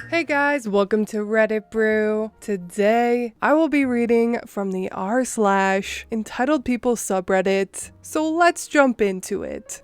Hey guys, welcome to Reddit Brew. Today, I will be reading from the r/EntitledPeople subreddit, so let's jump into it.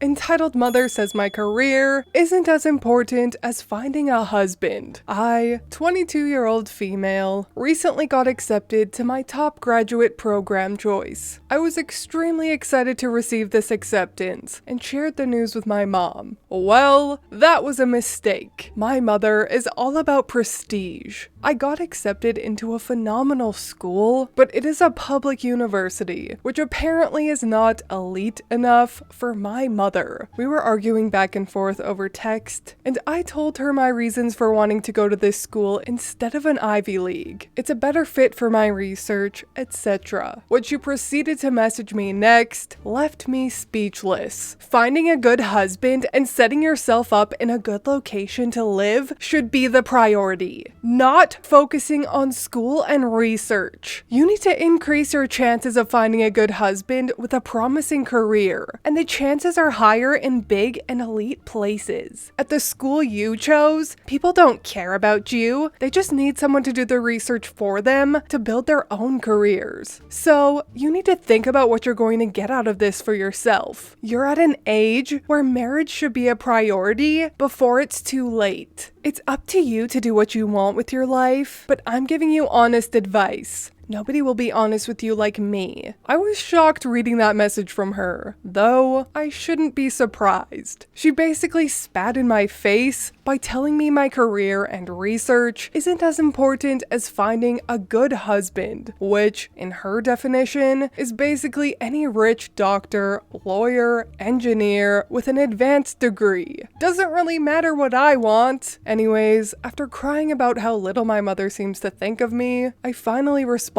Entitled Mother says my career isn't as important as finding a husband. I, 22-year-old female, recently got accepted to my top graduate program choice. I was extremely excited to receive this acceptance and shared the news with my mom. Well, that was a mistake. My mother is all about prestige. I got accepted into a phenomenal school, but it is a public university, which apparently is not elite enough for my mother. We were arguing back and forth over text, and I told her my reasons for wanting to go to this school instead of an Ivy League. It's a better fit for my research, etc. What she proceeded to message me next left me speechless. Finding a good husband and setting yourself up in a good location to live should be the priority, not focusing on school and research. You need to increase your chances of finding a good husband with a promising career, and the chances are higher in big and elite places. At the school you chose, people don't care about you. They just need someone to do the research for them to build their own careers. So you need to think about what you're going to get out of this for yourself. You're at an age where marriage should be a priority before it's too late. It's up to you to do what you want with your life, but I'm giving you honest advice. Nobody will be honest with you like me. I was shocked reading that message from her, though I shouldn't be surprised. She basically spat in my face by telling me my career and research isn't as important as finding a good husband, which, in her definition, is basically any rich doctor, lawyer, engineer with an advanced degree. Doesn't really matter what I want. Anyways, after crying about how little my mother seems to think of me, I finally responded.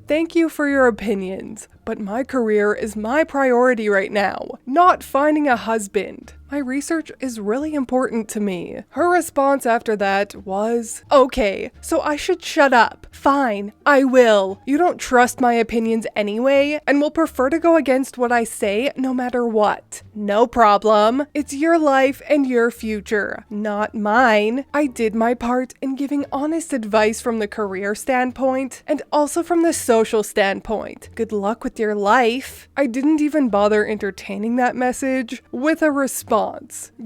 Thank you for your opinions, but my career is my priority right now, not finding a husband. My research is really important to me. Her response after that was, okay, so I should shut up. Fine, I will. You don't trust my opinions anyway, and will prefer to go against what I say no matter what. No problem. It's your life and your future, not mine. I did my part in giving honest advice from the career standpoint, and also from the social standpoint. Good luck with your life. I didn't even bother entertaining that message with a response.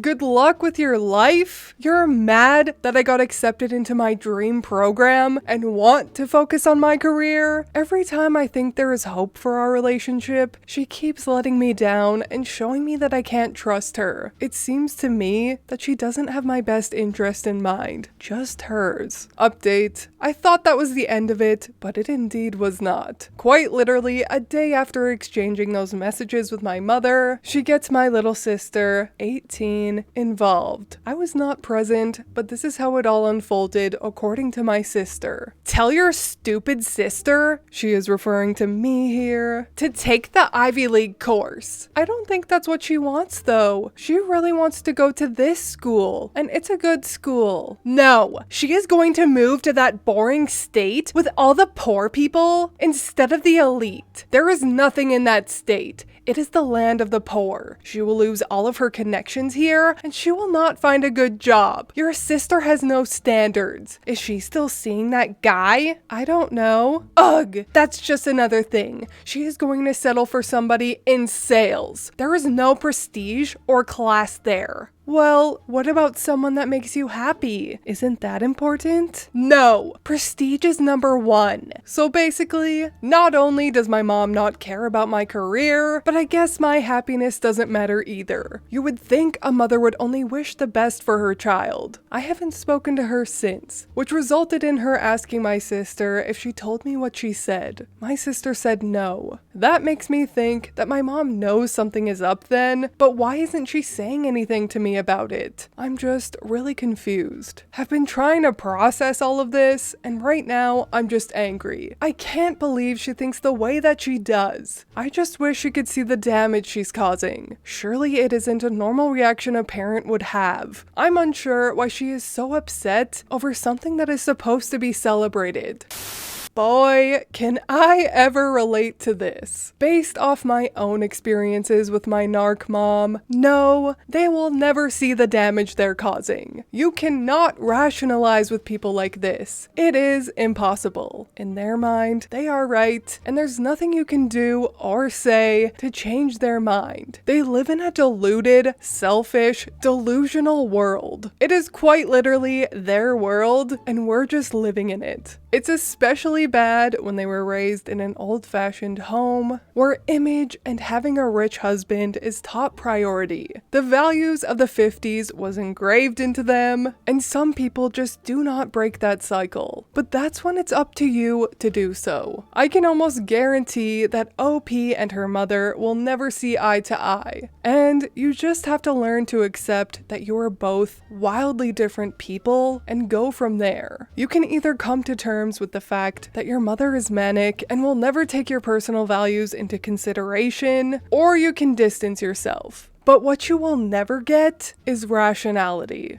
Good luck with your life? You're mad that I got accepted into my dream program and want to focus on my career? Every time I think there is hope for our relationship, she keeps letting me down and showing me that I can't trust her. It seems to me that she doesn't have my best interest in mind, just hers. Update. I thought that was the end of it, but it indeed was not. Quite literally, a day after exchanging those messages with my mother, she gets my little sister, 18, involved. I was not present, but this is how it all unfolded according to my sister. Tell your stupid sister, she is referring to me here, to take the Ivy League course. I don't think that's what she wants though. She really wants to go to this school, and it's a good school. No, she is going to move to that boring state with all the poor people instead of the elite. There is nothing in that state. It is the land of the poor. She will lose all of her connections here, and she will not find a good job. Your sister has no standards. Is she still seeing that guy? I don't know. Ugh, that's just another thing. She is going to settle for somebody in sales. There is no prestige or class there. Well, what about someone that makes you happy? Isn't that important? No, prestige is number one. So basically, not only does my mom not care about my career, but I guess my happiness doesn't matter either. You would think a mother would only wish the best for her child. I haven't spoken to her since, which resulted in her asking my sister if she told me what she said. My sister said no. That makes me think that my mom knows something is up then, but why isn't she saying anything to me about it? I'm just really confused. Have been trying to process all of this, and right now I'm just angry. I can't believe she thinks the way that she does. I just wish she could see the damage she's causing. Surely it isn't a normal reaction a parent would have. I'm unsure why she is so upset over something that is supposed to be celebrated. boy, can I ever relate to this. Based off my own experiences with my narc mom, no, they will never see the damage they're causing. You cannot rationalize with people like this. It is impossible. In their mind, they are right, and there's nothing you can do or say to change their mind. They live in a deluded, selfish, delusional world. It is quite literally their world, and we're just living in it. It's especially bad when they were raised in an old-fashioned home where image and having a rich husband is top priority. The values of the 50s was engraved into them, and some people just do not break that cycle. But that's when it's up to you to do so. I can almost guarantee that OP and her mother will never see eye to eye, and you just have to learn to accept that you are both wildly different people and go from there. You can either come to terms with the fact that your mother is manic and will never take your personal values into consideration, or you can distance yourself. But what you will never get is rationality.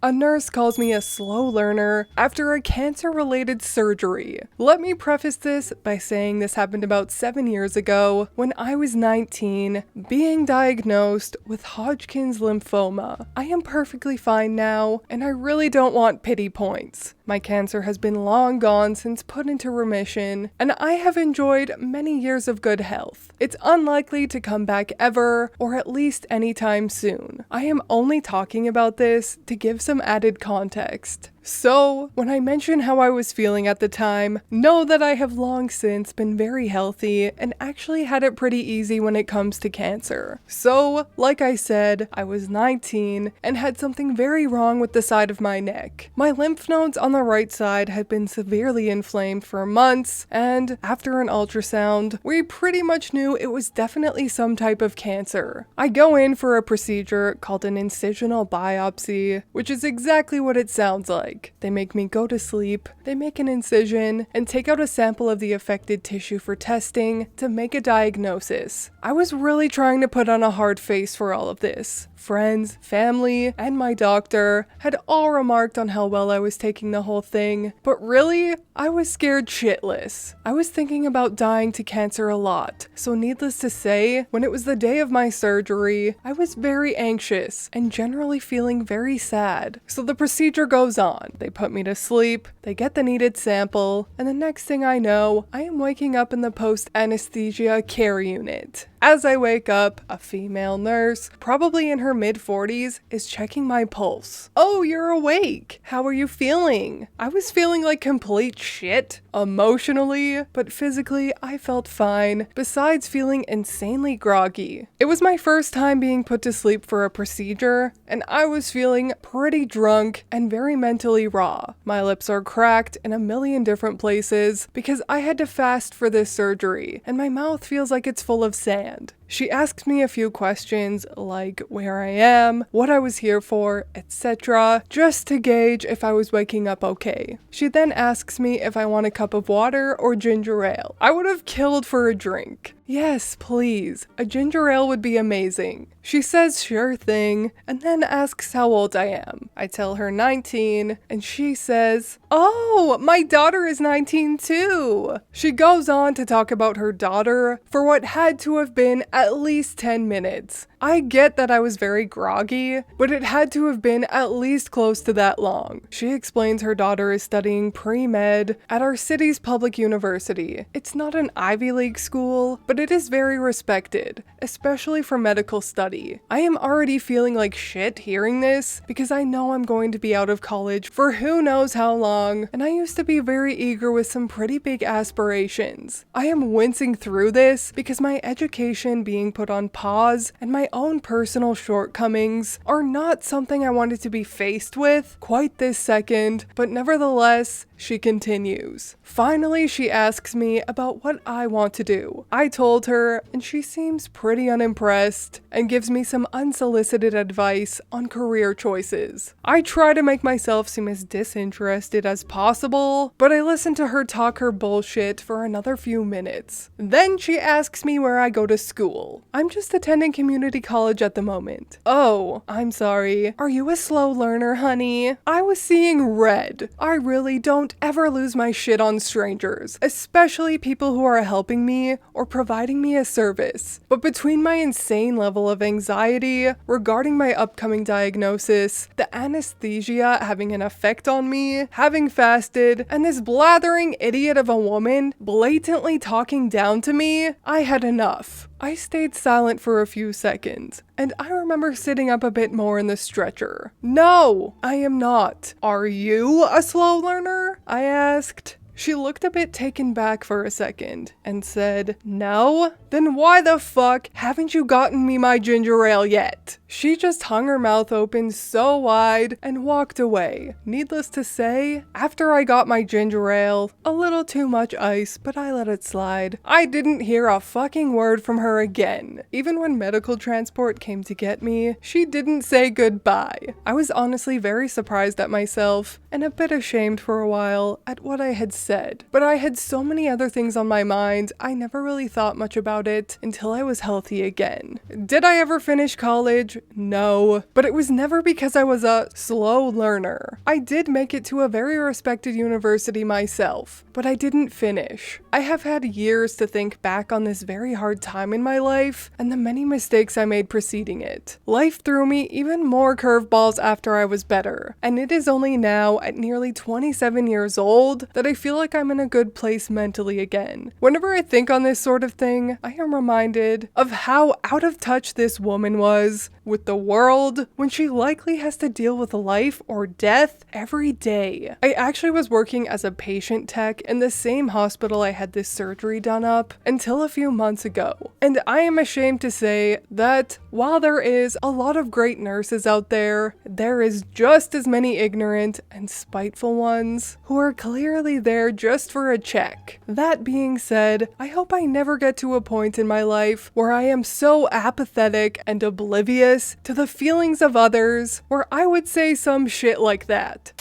A nurse calls me a slow learner after a cancer-related surgery. Let me preface this by saying this happened about 7 years ago when I was 19, being diagnosed with Hodgkin's lymphoma. I am perfectly fine now, and I really don't want pity points. My cancer has been long gone since put into remission, and I have enjoyed many years of good health. It's unlikely to come back ever, or at least anytime soon. I am only talking about this to give some added context. So, when I mention how I was feeling at the time, know that I have long since been very healthy and actually had it pretty easy when it comes to cancer. So, like I said, I was 19 and had something very wrong with the side of my neck. My lymph nodes on the right side had been severely inflamed for months, and after an ultrasound, we pretty much knew it was definitely some type of cancer. I go in for a procedure called an incisional biopsy, which is exactly what it sounds like. They make me go to sleep, they make an incision, and take out a sample of the affected tissue for testing to make a diagnosis. I was really trying to put on a hard face for all of this. Friends, family, and my doctor had all remarked on how well I was taking the whole thing, but really, I was scared shitless. I was thinking about dying to cancer a lot, so needless to say, when it was the day of my surgery, I was very anxious and generally feeling very sad. So the procedure goes on. They put me to sleep, they get the needed sample, and the next thing I know, I am waking up in the post-anesthesia care unit. As I wake up, a female nurse, probably in her mid-40s, is checking my pulse. "Oh, you're awake. How are you feeling?" I was feeling like complete shit, emotionally, but physically I felt fine, besides feeling insanely groggy. It was my first time being put to sleep for a procedure, and I was feeling pretty drunk and very mentally raw. My lips are cracked in a million different places because I had to fast for this surgery, and my mouth feels like it's full of sand. She asked me a few questions like where I am, what I was here for, etc., just to gauge if I was waking up okay. She then asks me if I want a cup of water or ginger ale. I would have killed for a drink. Yes, please. A ginger ale would be amazing. She says sure thing, and then asks how old I am. I tell her 19, and she says, "Oh, my daughter is 19 too." She goes on to talk about her daughter for what had to have been at least 10 minutes. I get that I was very groggy, but it had to have been at least close to that long. She explains her daughter is studying pre-med at our city's public university. It's not an Ivy League school, but it is very respected, especially for medical study. I am already feeling like shit hearing this because I know I'm going to be out of college for who knows how long, and I used to be very eager with some pretty big aspirations. I am wincing through this because my education being put on pause and my own personal shortcomings are not something I wanted to be faced with quite this second, but nevertheless, she continues. Finally, she asks me about what I want to do. I told her, and she seems pretty unimpressed and gives me some unsolicited advice on career choices. I try to make myself seem as disinterested as possible, but I listen to her talk her bullshit for another few minutes. Then she asks me where I go to school. I'm just attending community college at the moment. "Oh, I'm sorry. Are you a slow learner, honey? I was seeing red. I really don't don't ever lose my shit on strangers, especially people who are helping me or providing me a service. But between my insane level of anxiety regarding my upcoming diagnosis, the anesthesia having an effect on me, having fasted, and this blathering idiot of a woman blatantly talking down to me, I had enough. I stayed silent for a few seconds, and I remember sitting up a bit more in the stretcher. No, I am not. Are you a slow learner? I asked. She looked a bit taken back for a second and said, no? Then why the fuck haven't you gotten me my ginger ale yet? She just hung her mouth open so wide and walked away. Needless to say, after I got my ginger ale, a little too much ice, but I let it slide, I didn't hear a fucking word from her again. Even when medical transport came to get me, she didn't say goodbye. I was honestly very surprised at myself and a bit ashamed for a while at what I had said. But I had so many other things on my mind, I never really thought much about it until I was healthy again. Did I ever finish college? No. But it was never because I was a slow learner. I did make it to a very respected university myself, but I didn't finish. I have had years to think back on this very hard time in my life and the many mistakes I made preceding it. Life threw me even more curveballs after I was better, and it is only now, at nearly 27 years old, that I feel like I'm in a good place mentally again. Whenever I think on this sort of thing, I am reminded of how out of touch this woman was with the world when she likely has to deal with life or death every day. I actually was working as a patient tech in the same hospital I had this surgery done up until a few months ago. And I am ashamed to say that while there is a lot of great nurses out there, there is just as many ignorant and spiteful ones who are clearly there just for a check. That being said, I hope I never get to a point in my life where I am so apathetic and oblivious to the feelings of others where I would say some shit like that.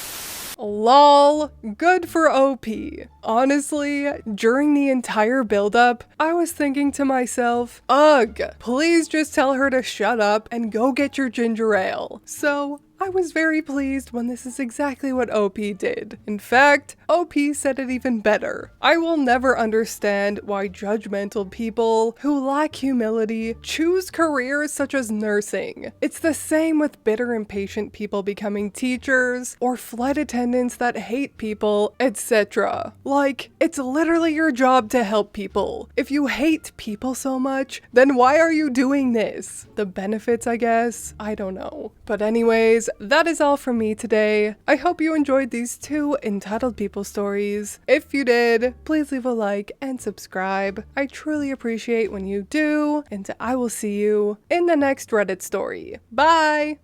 Lol, good for OP. Honestly, during the entire build-up, I was thinking to myself, ugh, please just tell her to shut up and go get your ginger ale. So I was very pleased when this is exactly what OP did. In fact, OP said it even better. I will never understand why judgmental people who lack humility choose careers such as nursing. It's the same with bitter, impatient people becoming teachers, or flight attendants that hate people, etc. Like, it's literally your job to help people. If you hate people so much, then why are you doing this? The benefits, I guess? I don't know. But anyways, that is all from me today. I hope you enjoyed these 2 entitled people stories. If you did, please leave a like and subscribe. I truly appreciate when you do, and I will see you in the next Reddit story. Bye!